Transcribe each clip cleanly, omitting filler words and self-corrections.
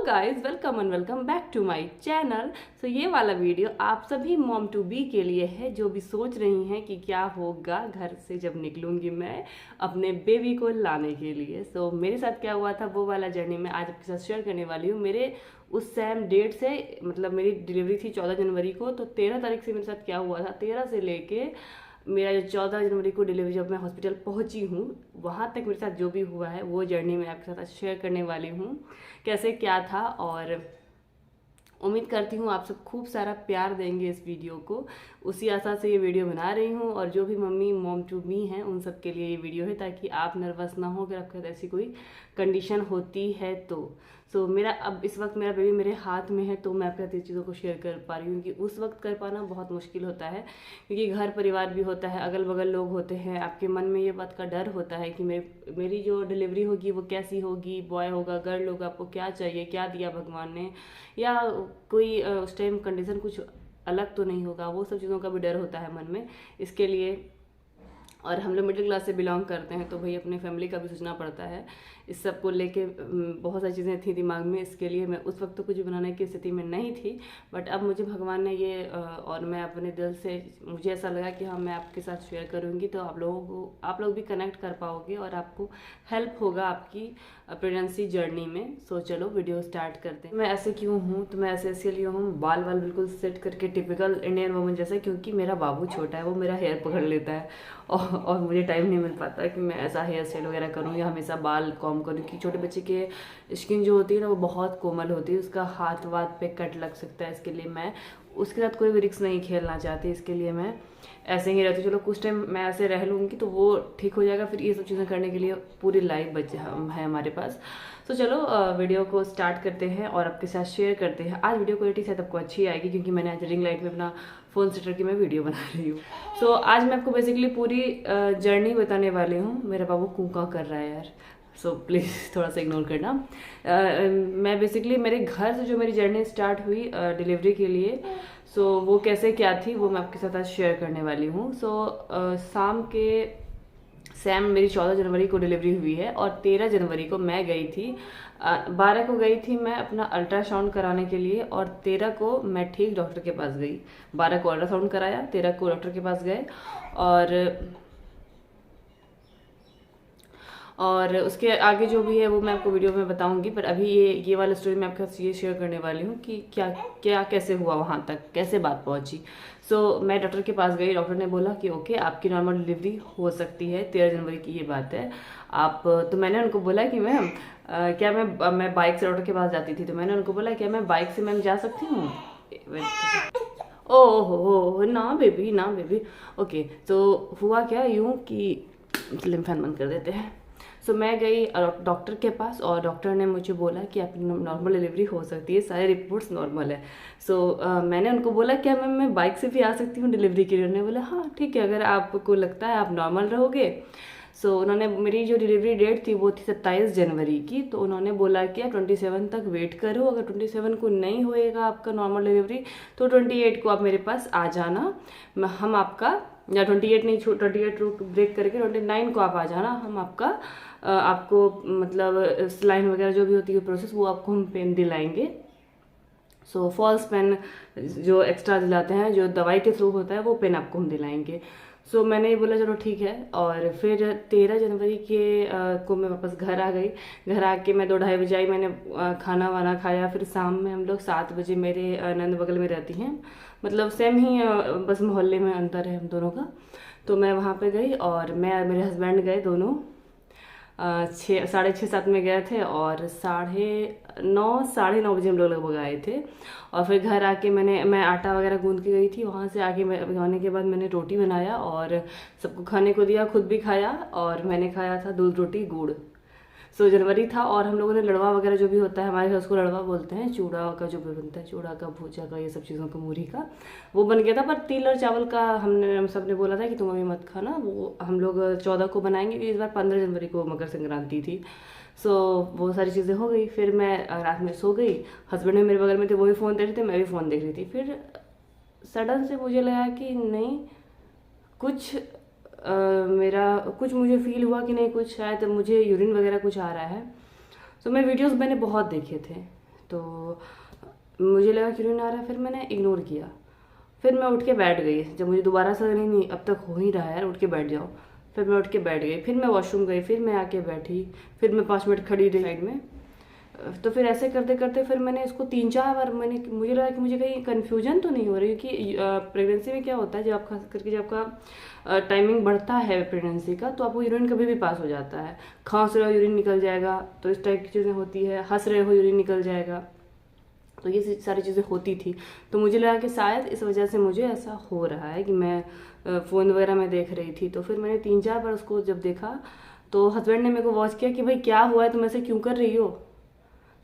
Guys, welcome and welcome back to my channel. So ये वाला video आप सभी मॉम टू बी के लिए है जो भी सोच रही हैं कि क्या होगा घर से जब निकलूंगी मैं अपने बेबी को लाने के लिए। सो मेरे साथ क्या हुआ था वो वाला जर्नी मैं आज आपके साथ शेयर करने वाली हूँ। मेरे उस सेम डेट से मतलब मेरी डिलीवरी थी 14 जनवरी को, तो 13 तारीख से मेरे साथ क्या हुआ था, 13 से लेके मेरा जो 14 जनवरी को डिलीवरी जब मैं हॉस्पिटल पहुंची हूँ वहाँ तक मेरे साथ जो भी हुआ है वो जर्नी मैं आपके साथ शेयर करने वाली हूँ, कैसे क्या था। और उम्मीद करती हूँ आप सब खूब सारा प्यार देंगे इस वीडियो को। उसी आशा से ये वीडियो बना रही हूँ। और जो भी मम्मी मॉम टू मी हैं उन सब के लिए ये वीडियो है, ताकि आप नर्वस ना हो अगर आपके साथ ऐसी कोई कंडीशन होती है तो। सो मेरा अब इस वक्त मेरा बेबी मेरे हाथ में है, तो मैं आपके साथ ये चीज़ों को शेयर कर पा रही हूँ कि उस वक्त कर पाना बहुत मुश्किल होता है, क्योंकि घर परिवार भी होता है, अगल बगल लोग होते हैं, आपके मन में ये बात का डर होता है कि मेरी जो डिलीवरी होगी वो कैसी होगी, बॉय होगा गर्ल होगा, आपको क्या चाहिए, क्या दिया भगवान ने, या कोई उस टाइम कंडीशन कुछ अलग तो नहीं होगा, वो सब चीज़ों का भी डर होता है मन में। इसके लिए और हम लोग मिडिल क्लास से बिलोंग करते हैं तो भाई अपने फैमिली का भी सोचना पड़ता है। इस सब को लेके बहुत सारी चीज़ें थी दिमाग में। इसके लिए मैं उस वक्त तो कुछ बनाने की स्थिति में नहीं थी, बट अब मुझे भगवान ने ये और मैं अपने दिल से मुझे ऐसा लगा कि हाँ मैं आपके साथ शेयर करूँगी तो आप लोग भी कनेक्ट कर पाओगे और आपको हेल्प होगा आपकी प्रेगनेंसी जर्नी में। सो चलो वीडियो स्टार्ट करते हैं। मैं ऐसे क्यों हूँ, तो मैं ऐसे इसलिए हूँ, बाल बिल्कुल सेट करके टिपिकल इंडियन वुमन जैसा, क्योंकि मेरा बाबू छोटा है, वो मेरा हेयर पकड़ लेता है और मुझे टाइम नहीं मिल पाता कि मैं ऐसा हेयर स्टाइल वगैरह करूँ या हमेशा बाल कॉम करूँ, कि छोटे बच्चे के स्किन जो होती है ना वो बहुत कोमल होती है, उसका हाथ वाथ पे कट लग सकता है। इसके लिए मैं उसके साथ कोई भी रिस्क नहीं खेलना चाहती, इसके लिए मैं ऐसे ही रहती हूँ। चलो कुछ टाइम मैं ऐसे रह लूँगी तो वो ठीक हो जाएगा, फिर ये सब चीज़ें करने के लिए पूरी लाइफ बच है हमारे पास। तो चलो वीडियो को स्टार्ट करते हैं और आपके साथ शेयर करते हैं। आज वीडियो क्वालिटी शायद आपको अच्छी आएगी, क्योंकि मैंने आज रिंग लाइट में अपना फ़ोन सेट करके मैं वीडियो बना रही हूँ। सो आज मैं आपको बेसिकली पूरी जर्नी बताने वाली हूँ। मेरा बाबू कूका कर रहा है यार, सो प्लीज़ थोड़ा सा इग्नोर करना। मैं बेसिकली मेरे घर से जो मेरी जर्नी स्टार्ट हुई डिलीवरी के लिए, सो वो कैसे क्या थी वो मैं आपके साथ आज शेयर करने वाली हूँ। शाम के सैम मेरी 14 जनवरी को डिलीवरी हुई है और 13 जनवरी को मैं गई थी, 12 को गई थी मैं अपना अल्ट्रासाउंड कराने के लिए, और 13 को मैं ठीक डॉक्टर के पास गई। 12 को अल्ट्रासाउंड कराया, 13 को डॉक्टर के पास गए, और उसके आगे जो भी है वो मैं आपको वीडियो में बताऊंगी। पर अभी ये वाला स्टोरी मैं आपके साथ ये शेयर करने वाली हूँ कि क्या क्या कैसे हुआ, वहाँ तक कैसे बात पहुँची। मैं डॉक्टर के पास गई, डॉक्टर ने बोला कि ओके आपकी नॉर्मल डिलीवरी हो सकती है, 13 जनवरी की ये बात है आप। तो मैंने उनको बोला कि मैम क्या मैं बाइक से डॉक्टर के पास जाती थी, तो मैंने उनको बोला क्या मैं बाइक से मैम जा सकती हूँ। ओह हो ना बेबी ओके। तो हुआ क्या यूँ कि लिम्फ फैन बंद कर देते हैं। मैं गई डॉक्टर के पास और डॉक्टर ने मुझे बोला कि आपकी नॉर्मल डिलीवरी हो सकती है, सारे रिपोर्ट्स नॉर्मल है। मैंने उनको बोला क्या मैम मैं बाइक से भी आ सकती हूँ डिलीवरी के लिए। उन्होंने बोला हाँ ठीक है, अगर आपको लगता है आप नॉर्मल रहोगे। उन्होंने मेरी जो डिलीवरी डेट थी वो थी 27 जनवरी की, तो उन्होंने बोला कि आप 27 तक वेट करो, अगर 27 को नहीं होएगा आपका नॉर्मल डिलीवरी तो 28 को आप मेरे पास आ जाना, हम आपका, या 28 नहीं 28 ब्रेक करके 29 को आप आ जाना, हम आपको मतलब सलाइन वगैरह जो भी होती है प्रोसेस वो आपको हम पेन दिलाएंगे। फॉल्स पेन जो एक्स्ट्रा दिलाते हैं जो दवाई के थ्रू होता है वो पेन आपको हम दिलाएंगे। मैंने ये बोला चलो ठीक है। और फिर 13 जनवरी को मैं वापस घर आ गई। घर आके मैं 2-2:30 बजे आई, मैंने खाना वाना खाया। फिर शाम में हम लोग 7 बजे, मेरे नंद बगल में रहती हैं, मतलब सेम ही बस मोहल्ले में अंतर है हम दोनों का। तो मैं वहाँ पे गई और मैं मेरे हस्बैंड गए दोनों 6:30-7 में गए थे, और 9:30 बजे हम लोग लगभग आए थे। और फिर घर आके मैं आटा वगैरह गूंद के गई थी, वहाँ से आके आने के बाद मैंने रोटी बनाया और सबको खाने को दिया, खुद भी खाया, और मैंने खाया था दूध रोटी गुड़। जनवरी था और हम लोगों ने लड़वा वगैरह जो भी होता है हमारे घर उसको लड़वा बोलते हैं, चूड़ा का जो भी बनता है, चूड़ा का, भूजा का, ये सब चीज़ों का, मूरी का, वो बन गया था। पर तिल और चावल का हम सब ने बोला था कि तुम अभी मत खाना, वो हम लोग 14 को बनाएंगे, इस बार 15 जनवरी को मकर संक्रांति थी। वो सारी चीज़ें हो गई। फिर मैं रात में सो गई, हस्बैंड भी मेरे बगल में थे, वो भी फ़ोन देख रहे थे, मैं भी फ़ोन देख रही थी। फिर सडन से मुझे लगा कि नहीं कुछ मेरा कुछ मुझे फील हुआ कि नहीं कुछ शायद मुझे यूरिन वगैरह कुछ आ रहा है। मैं वीडियोस मैंने बहुत देखे थे, तो मुझे लगा कि यूरिन आ रहा है, फिर मैंने इग्नोर किया। फिर मैं उठ के बैठ गई, जब मुझे दोबारा से नहीं अब तक हो ही रहा है यार, उठ के बैठ जाओ। फिर मैं उठ के बैठ गई, फिर मैं वॉशरूम गई, फिर मैं आके बैठी, फिर मैं 5 मिनट खड़ी रही साइड में। तो फिर ऐसे करते करते फिर मैंने इसको 3-4 बार मुझे लगा कि मुझे कहीं कन्फ्यूजन तो नहीं हो रही, क्योंकि प्रेगनेंसी में क्या होता है, जब आप खास करके जब आपका टाइमिंग बढ़ता है प्रेगनेंसी का, तो आपको यूरिन कभी भी पास हो जाता है। खांस रहे हो यूरिन निकल जाएगा, तो इस टाइप की चीज़ें होती है। हंस रहे हो यूरिन निकल जाएगा, तो ये सारी चीज़ें होती थी। तो मुझे लगा कि शायद इस वजह से मुझे ऐसा हो रहा है कि मैं फ़ोन वगैरह में देख रही थी। तो फिर मैंने 3-4 बार उसको जब देखा, तो हस्बैंड ने मेरे को वॉच किया कि भाई क्या हुआ है, तुम ऐसे क्यों कर रही हो,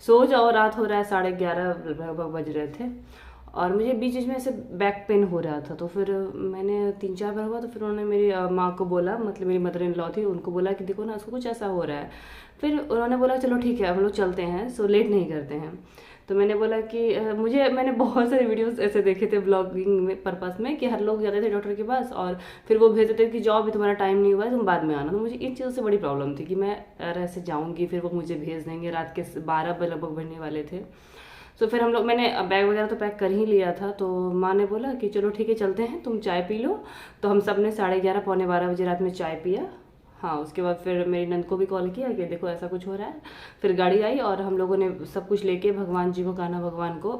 सो जाओ, रात हो रहा है, 11:30 लगभग बज रहे थे। और मुझे बीच बीच में ऐसे बैक पेन हो रहा था। तो फिर मैंने 3-4 बार हुआ, तो फिर उन्होंने मेरी माँ को बोला, मतलब मेरी मदर इन लॉ थी, उनको बोला कि देखो ना उसको कुछ ऐसा हो रहा है। फिर उन्होंने बोला चलो ठीक है हम लोग चलते हैं, सो लेट नहीं करते हैं। तो मैंने बोला कि मैंने बहुत सारे वीडियोस ऐसे देखे थे ब्लॉगिंग में पर्पस में, कि हर लोग जाते थे डॉक्टर के पास और फिर वो भेजते थे कि जाओ अभी तुम्हारा टाइम नहीं हुआ है, तुम बाद में आना। तो मुझे इन चीज़ों से बड़ी प्रॉब्लम थी कि मैं ऐसे जाऊँगी, फिर वो मुझे भेज देंगे। रात के 12 बजे लगभग बनने वाले थे। तो फिर हम लोग, मैंने बैग वगैरह तो पैक कर ही लिया था। तो माँ ने बोला कि चलो ठीक है चलते हैं, तुम चाय पी लो। तो हम सब ने 11:30 पौने 12 बजे रात में चाय पिया। हाँ, उसके बाद फिर मेरी नंद को भी कॉल किया कि देखो ऐसा कुछ हो रहा है। फिर गाड़ी आई और हम लोगों ने सब कुछ लेके भगवान जी को, कान्हा भगवान को,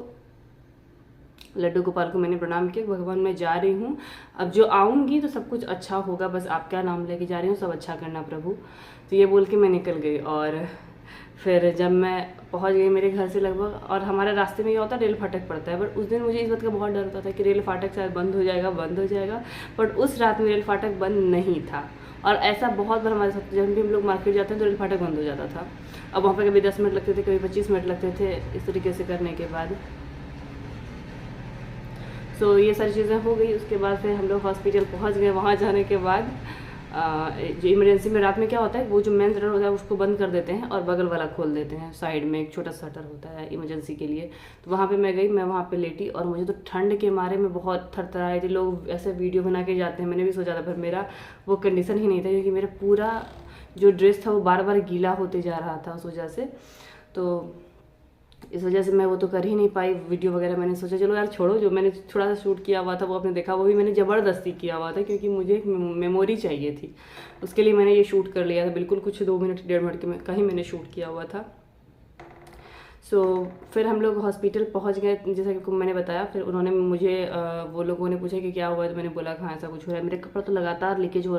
लड्डू गोपाल को मैंने प्रणाम किया। भगवान मैं जा रही हूँ, अब जो आऊँगी तो सब कुछ अच्छा होगा, बस आपका नाम लेके जा रही हूँ, सब अच्छा करना प्रभु। तो ये बोल के मैं निकल गई। और फिर जब मैं पहुंच गई मेरे घर से लगभग, और हमारे रास्ते में ये होता है रेल फाटक पड़ता है, बट उस दिन मुझे इस बात का बहुत डर होता था कि रेल फाटक शायद बंद हो जाएगा। बट उस रात में रेल फाटक बंद नहीं था। और ऐसा बहुत बार हमारे साथ, जब भी हम लोग मार्केट जाते हैं तो रेल फाटक बंद हो जाता था। अब वहाँ पर कभी 10 मिनट लगते थे, कभी 25 मिनट लगते थे, इस तरीके से करने के बाद। सो ये सारी चीज़ें हो गई। उसके बाद फिर हम लोग हॉस्पिटल पहुँच गए। वहाँ जाने के बाद जो इमरजेंसी में रात में क्या होता है, वो जो मेन शटर होता है उसको बंद कर देते हैं और बगल वाला खोल देते हैं। साइड में एक छोटा शटर होता है इमरजेंसी के लिए। तो वहाँ पे मैं गई, मैं वहाँ पे लेटी, और मुझे तो ठंड के मारे में बहुत थरथरा रही थी। लोग ऐसे वीडियो बना के जाते हैं, मैंने भी सोचा था, पर मेरा वो कंडीशन ही नहीं था, क्योंकि मेरा पूरा जो ड्रेस था वो बार बार गीला होते जा रहा था उस वजह से। तो इस वजह से मैं वो तो कर ही नहीं पाई वीडियो वगैरह। मैंने सोचा चलो यार छोड़ो, जो मैंने थोड़ा सा शूट किया हुआ था वो आपने देखा, वो भी मैंने ज़बरदस्ती किया हुआ था, क्योंकि मुझे एक मेमोरी चाहिए थी, उसके लिए मैंने ये शूट कर लिया था। बिल्कुल कुछ 2 मिनट 1.5 मिनट का ही मैंने शूट किया हुआ था। सो फिर हम लोग हॉस्पिटल पहुंच गए, जैसा कि मैंने बताया। फिर उन्होंने मुझे वो लोगों ने पूछा कि क्या हुआ है, तो मैंने बोला हाँ ऐसा कुछ हो रहा है। मेरे कपड़ा तो लगातार लीकेज हो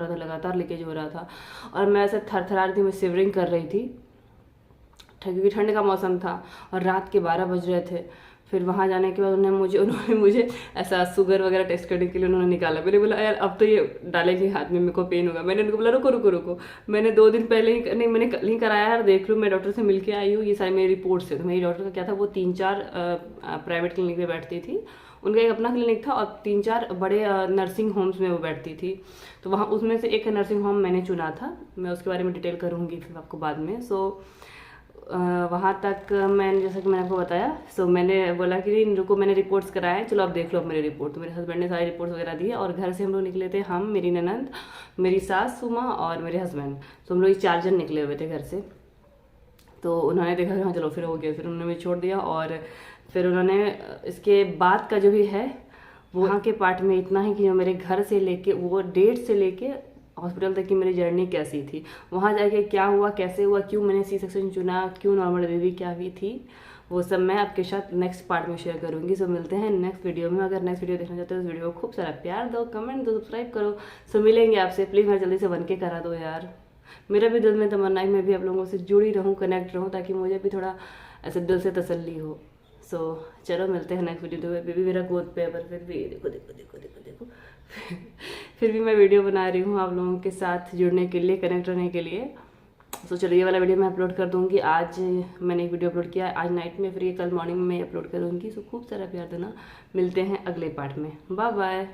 रहा था, और मैं ऐसे थरथरा रही थी, मैं शिवरिंग कर रही थी, क्योंकि ठंड का मौसम था और रात के 12 बज रहे थे। फिर वहाँ जाने के बाद उन्होंने मुझे ऐसा शुगर वगैरह टेस्ट करने के लिए उन्होंने निकाला। मैंने बोला यार अब तो ये डालेंगे हाथ में, मेरे को पेन होगा। मैंने उनको बोला रुको, मैंने 2 दिन पहले ही नहीं, मैंने कल ही कराया यार, देख लो मैं डॉक्टर से मिल के आई हूँ, ये सारी मेरी रिपोर्ट से। तो मेरी डॉक्टर का क्या था, वो 3-4 प्राइवेट क्लिनिक में बैठती थी, उनका एक अपना क्लिनिक था, और 3-4 बड़े नर्सिंग होम्स में वो बैठती थी। तो वहाँ उसमें से एक नर्सिंग होम मैंने चुना था, मैं उसके बारे में डिटेल करूँगी फिर आपको बाद में। सो वहाँ तक मैंने, जैसा कि मैंने आपको बताया, सो मैंने बोला कि रुको, मैंने रिपोर्ट्स कराए हैं, चलो आप देख लो अब मेरी रिपोर्ट। तो मेरे हस्बैंड ने सारी रिपोर्ट्स वगैरह दी, और घर से हम लोग निकले थे, हम, मेरी ननंद, मेरी सास सुमा और मेरे हस्बैंड। तो हम लोग 4 जन निकले हुए थे घर से। तो उन्होंने देखा कि हाँ चलो फिर हो गया, फिर उन्होंने मुझे छोड़ दिया। और फिर उन्होंने इसके बाद का जो भी है वो वहाँ के पार्ट में इतना ही कि जो मेरे घर से लेके, वो डेट से लेके हॉस्पिटल तक की मेरी जर्नी कैसी थी, वहाँ जाके क्या हुआ, कैसे हुआ, क्यों मैंने सी सेक्शन चुना, क्यों नॉर्मल डिलीवरी क्या हुई थी, वो सब मैं आपके साथ नेक्स्ट पार्ट में शेयर करूँगी। सो मिलते हैं नेक्स्ट वीडियो में। अगर नेक्स्ट वीडियो देखना चाहते हो तो वीडियो को खूब सारा प्यार दो, कमेंट दो, सब्सक्राइब करो। सो मिलेंगे आपसे, प्लीज़ मेरा जल्दी से 1K करा दो यार। मेरा भी दिल में तमन्ना है मैं भी आप लोगों से जुड़ी रहूँ, कनेक्ट रहूँ, ताकि मुझे भी थोड़ा ऐसे दिल से तसल्ली हो। सो चलो मिलते हैं नेक्स्ट वीडियो में। बेबी मेरा गोद पे है, पर फिर भी देखो फिर भी मैं वीडियो बना रही हूँ आप लोगों के साथ जुड़ने के लिए, कनेक्ट रहने के लिए। सो चलो ये वाला वीडियो मैं अपलोड कर दूँगी। आज मैंने एक वीडियो अपलोड किया है आज नाइट में, फिर ये कल मॉर्निंग में अपलोड करूँगी। सो खूब सारा प्यार देना। मिलते हैं अगले पार्ट में। Bye bye.